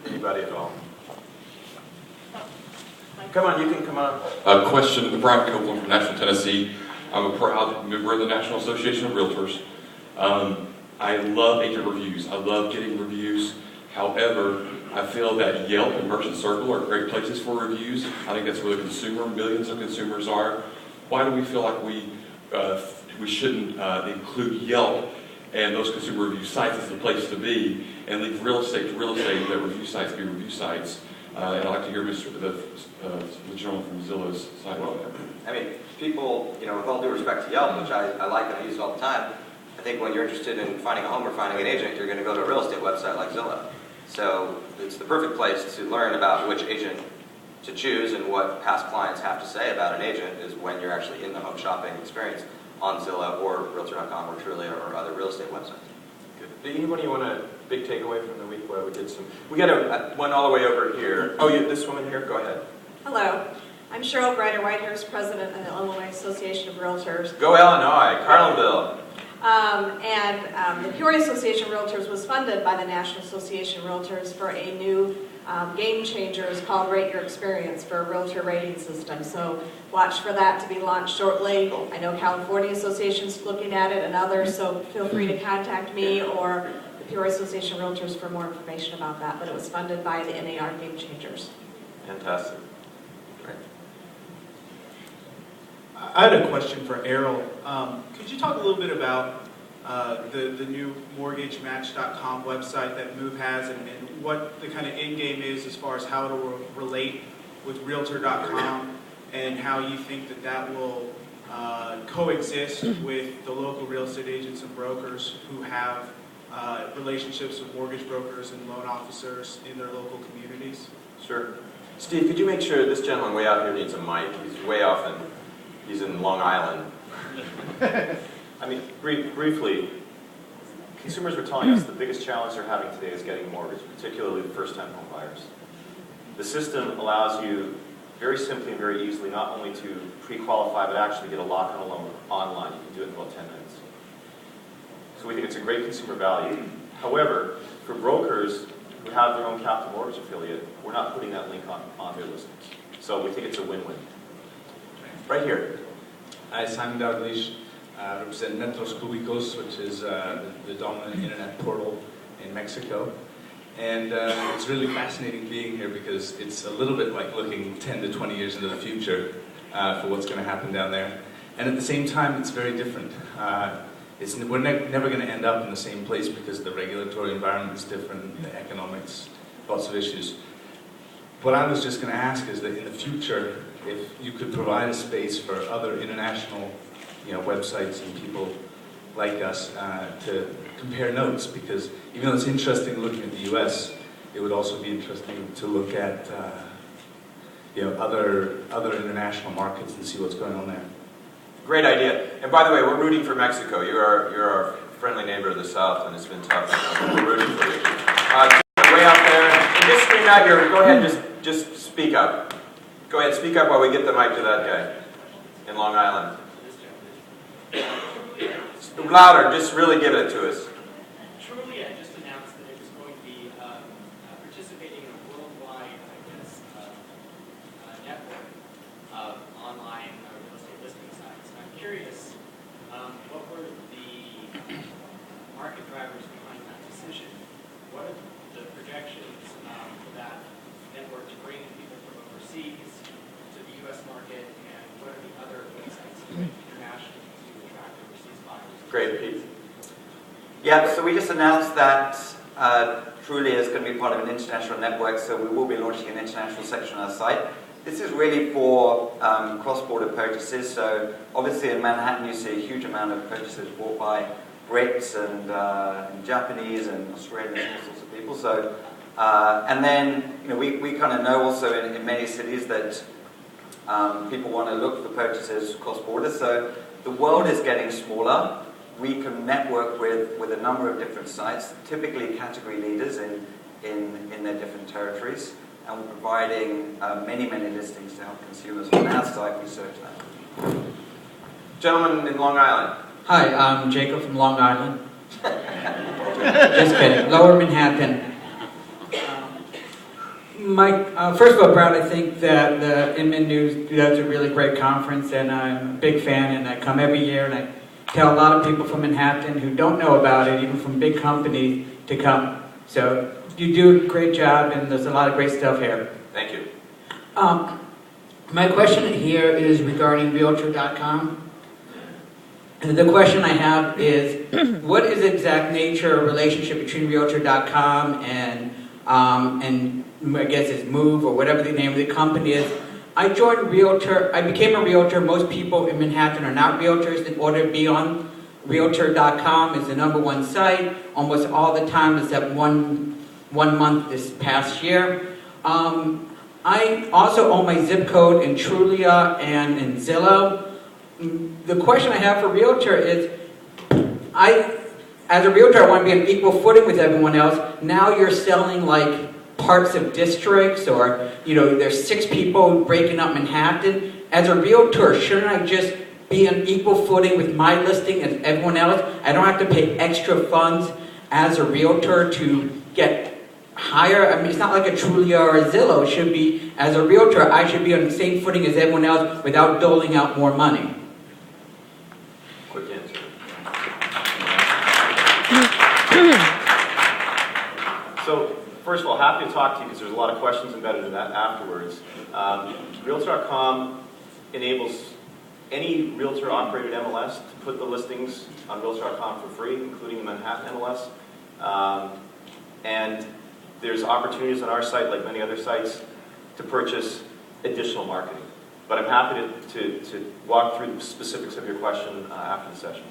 Anybody at all? Come on, you can come on. A question, Brian Copeland from Nashville, Tennessee. I'm a proud member of the National Association of Realtors. I love agent reviews. I love getting reviews. However, I feel that Yelp and Merchant Circle are great places for reviews. I think that's where the consumer, millions of consumers are. Why do we feel like we shouldn't include Yelp and those consumer review sites as the place to be, and leave real estate to real estate, and let review sites be review sites? And I'd like to hear the gentleman from Zillow's side. Well, I mean, people, with all due respect to Yelp, which I like and I use all the time, I think when you're interested in finding a home or finding an agent, you're going to go to a real estate website like Zillow. So it's the perfect place to learn about which agent to choose and what past clients have to say about an agent is when you're actually in the home shopping experience on Zillow or Realtor.com or Trulia or other real estate websites. Good. Anybody want a big takeaway from the week where we did some? We got one all the way over here. Oh, this woman here. Go ahead. Hello. I'm Cheryl Grider-Whitehurst, President of the Illinois Association of Realtors. Go Illinois, Carlinville. The Peoria Association of Realtors was funded by the National Association of Realtors for a new game changer. It's called Rate Your Experience for a realtor rating system. So watch for that to be launched shortly. I know California Association's looking at it and others, so feel free to contact me or the Peoria Association of Realtors for more information about that. But it was funded by the NAR Game Changers. Fantastic. Great. I had a question for Errol. Could you talk a little bit about the new mortgagematch.com website that Move has and what the kind of end game is as far as how it will relate with Realtor.com and how you think that will coexist with the local real estate agents and brokers who have relationships with mortgage brokers and loan officers in their local communities? Sure. Steve, could you make sure this gentleman way out here needs a mic? He's way off he's in Long Island. I mean, briefly, consumers were telling us the biggest challenge they're having today is getting a mortgage, particularly the first-time home buyers. The system allows you very simply and very easily not only to pre-qualify, but actually get a lock on a loan online. You can do it in about 10 minutes. So we think it's a great consumer value. However, for brokers who have their own captive mortgage affiliate, we're not putting that link on their listings. So we think it's a win-win. Right here. Hi, Simon Dalglish. I represent Metros Cubicos, which is the dominant internet portal in Mexico. And it's really fascinating being here because it's a little bit like looking 10 to 20 years into the future for what's going to happen down there. And at the same time, it's very different. We're never going to end up in the same place because the regulatory environment is different, the economics, lots of issues. What I was just going to ask is that in the future, if you could provide a space for other international websites and people like us to compare notes, because even though it's interesting looking at the U.S., it would also be interesting to look at other international markets and see what's going on there. Great idea. And by the way, we're rooting for Mexico. You're our friendly neighbor of the South, and it's been tough. We're rooting for you. Way out there. And just scream out here. Go ahead, just speak up. Go ahead, speak up while we get the mic to that guy in Long Island. Louder, just really give it to us. Trulia just announced that it was going to be participating in a worldwide, network of online real estate listing sites. And I'm curious, what were the market drivers behind that decision? What are the projections for that network to bring people from overseas to the U.S. market, and what are the other websites internationally to attract overseas buyers? Great, Pete. Yeah, so we just announced that Trulia is going to be part of an international network, so we will be launching an international section on our site. This is really for cross-border purchases, so obviously in Manhattan you see a huge amount of purchases bought by Brits and Japanese and Australians and all sorts of people. So, and then we kind of know also in many cities that people want to look for purchases cross-border, so the world is getting smaller. We can network with a number of different sites, typically category leaders in their different territories, and we're providing many listings to help consumers on our site research that. Gentleman in Long Island. Hi, I'm Jacob from Long Island. Just kidding. Lower Manhattan. Mike, first of all, Brad, I think that the Inman News does a really great conference, and I'm a big fan, and I come every year, and I tell a lot of people from Manhattan who don't know about it, even from big companies, to come. So you do a great job, and there's a lot of great stuff here. Thank you. My question here is regarding Realtor.com. And the question I have is, what is the exact nature or relationship between Realtor.com and I guess it's Move or whatever the name of the company is? I became a realtor. Most people in Manhattan are not realtors. In order to be on Realtor.com is the #1 site. Almost all the time, except one month this past year. I also own my zip code in Trulia and in Zillow. The question I have for realtor is, as a realtor, I want to be on equal footing with everyone else. Now you're selling like parts of districts, or there's 6 people breaking up Manhattan. As a realtor, shouldn't I just be on equal footing with my listing as everyone else? I don't have to pay extra funds as a realtor to get higher. I mean, it's not like a Trulia or a Zillow. It should be, as a realtor, I should be on the same footing as everyone else without doling out more money. Quick answer. So, first of all, happy to talk to you because there's a lot of questions embedded in that afterwards. Realtor.com enables any realtor-operated MLS to put the listings on Realtor.com for free, including the Manhattan MLS. And there's opportunities on our site, like many other sites, to purchase additional marketing. But I'm happy to walk through the specifics of your question after the session.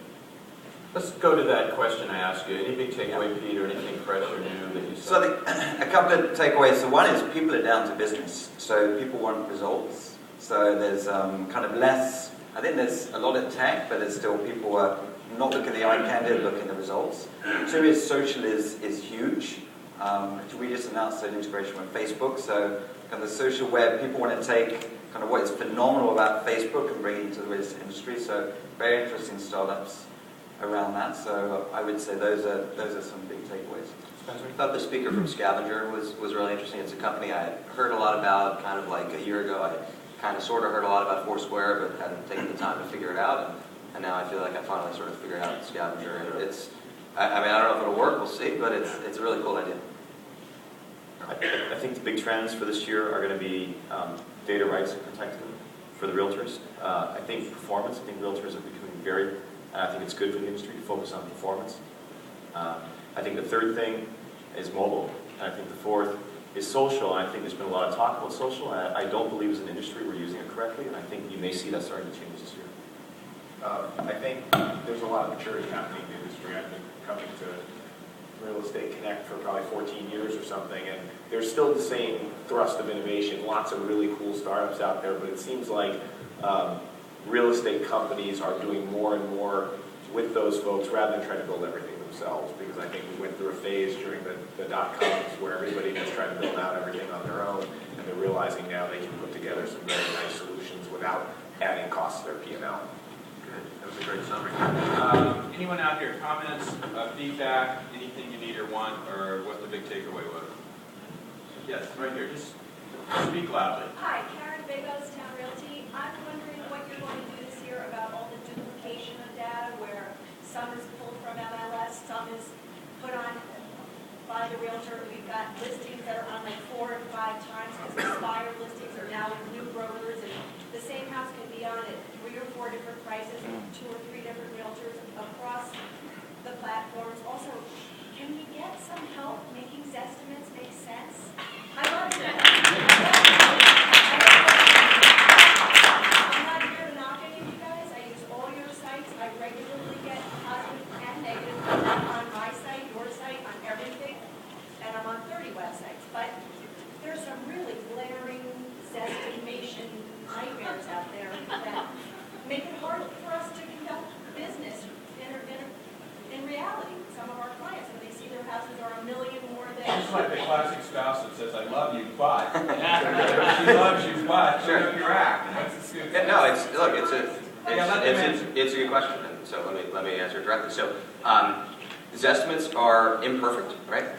Let's go to that question I asked you. Any big takeaway, Pete, or anything fresh or new that you saw? So I think a couple of takeaways. So one is people are down to business. So people want results. So there's kind of less, I think there's a lot of tech, but there's still people are not looking at the eye candy, looking at the results. Two is social is huge. We just announced an integration with Facebook. So kind of the social web, people want to take kind of what is phenomenal about Facebook and bring it into the real estate industry. So very interesting startups around that. So I would say those are some big takeaways. Spencer? I thought the speaker from Scavenger was really interesting. It's a company I had heard a lot about kind of like a year ago. I kind of sort of heard a lot about Foursquare, but hadn't taken the time to figure it out. And now I feel like I finally sort of figured out Scavenger. And it's, I mean, I don't know if it'll work, we'll see, but it's a really cool idea. I think the big trends for this year are going to be data rights and protecting for the realtors. I think performance. I think realtors are becoming I think it's good for the industry to focus on performance. I think the third thing is mobile. And I think the fourth is social. And I think there's been a lot of talk about social. And I don't believe as an industry we're using it correctly. And I think you may see that starting to change this year. I think there's a lot of maturity happening in the industry. I've been coming to Real Estate Connect for probably 14 years or something, and there's still the same thrust of innovation, lots of really cool startups out there, but it seems like real estate companies are doing more and more with those folks rather than trying to build everything themselves, because I think we went through a phase during the dot-coms where everybody just tried to build out everything on their own, and they're realizing now they can put together some very nice solutions without adding costs to their P&L. Good. That was a great summary. Anyone out here, comments, feedback, anything you need or want, or what the big takeaway was? Yes, right here. Just speak loudly. Hi, Karen Begos, Town Realty. I'm wondering what you're going to do this year about all the duplication of data, where some is pulled from MLS, some is put on by the realtor. We've got listings that are on like 4 and 5 times because expired listings are now with new brokers, and the same house can be on at 3 or 4 different prices and 2 or 3 different realtors across the platforms. Also, can we get some help making Zestimates make sense? I love it. I'm not here to knock any of you guys. I use all your sites. I regularly get positive and negative feedback on my site, your site, on everything. And I'm on 30 websites. But there's some really glaring Zestimation nightmares out there that make it hard for us to conduct business in reality. Some of our clients, when they see their houses are $1 million more than... It's like the classic spouse that says, I love you, but. She loves you, but. Sure. Up your act. Yeah, no, it's a good question. And so let me answer it directly. So, Zestimates are imperfect, right?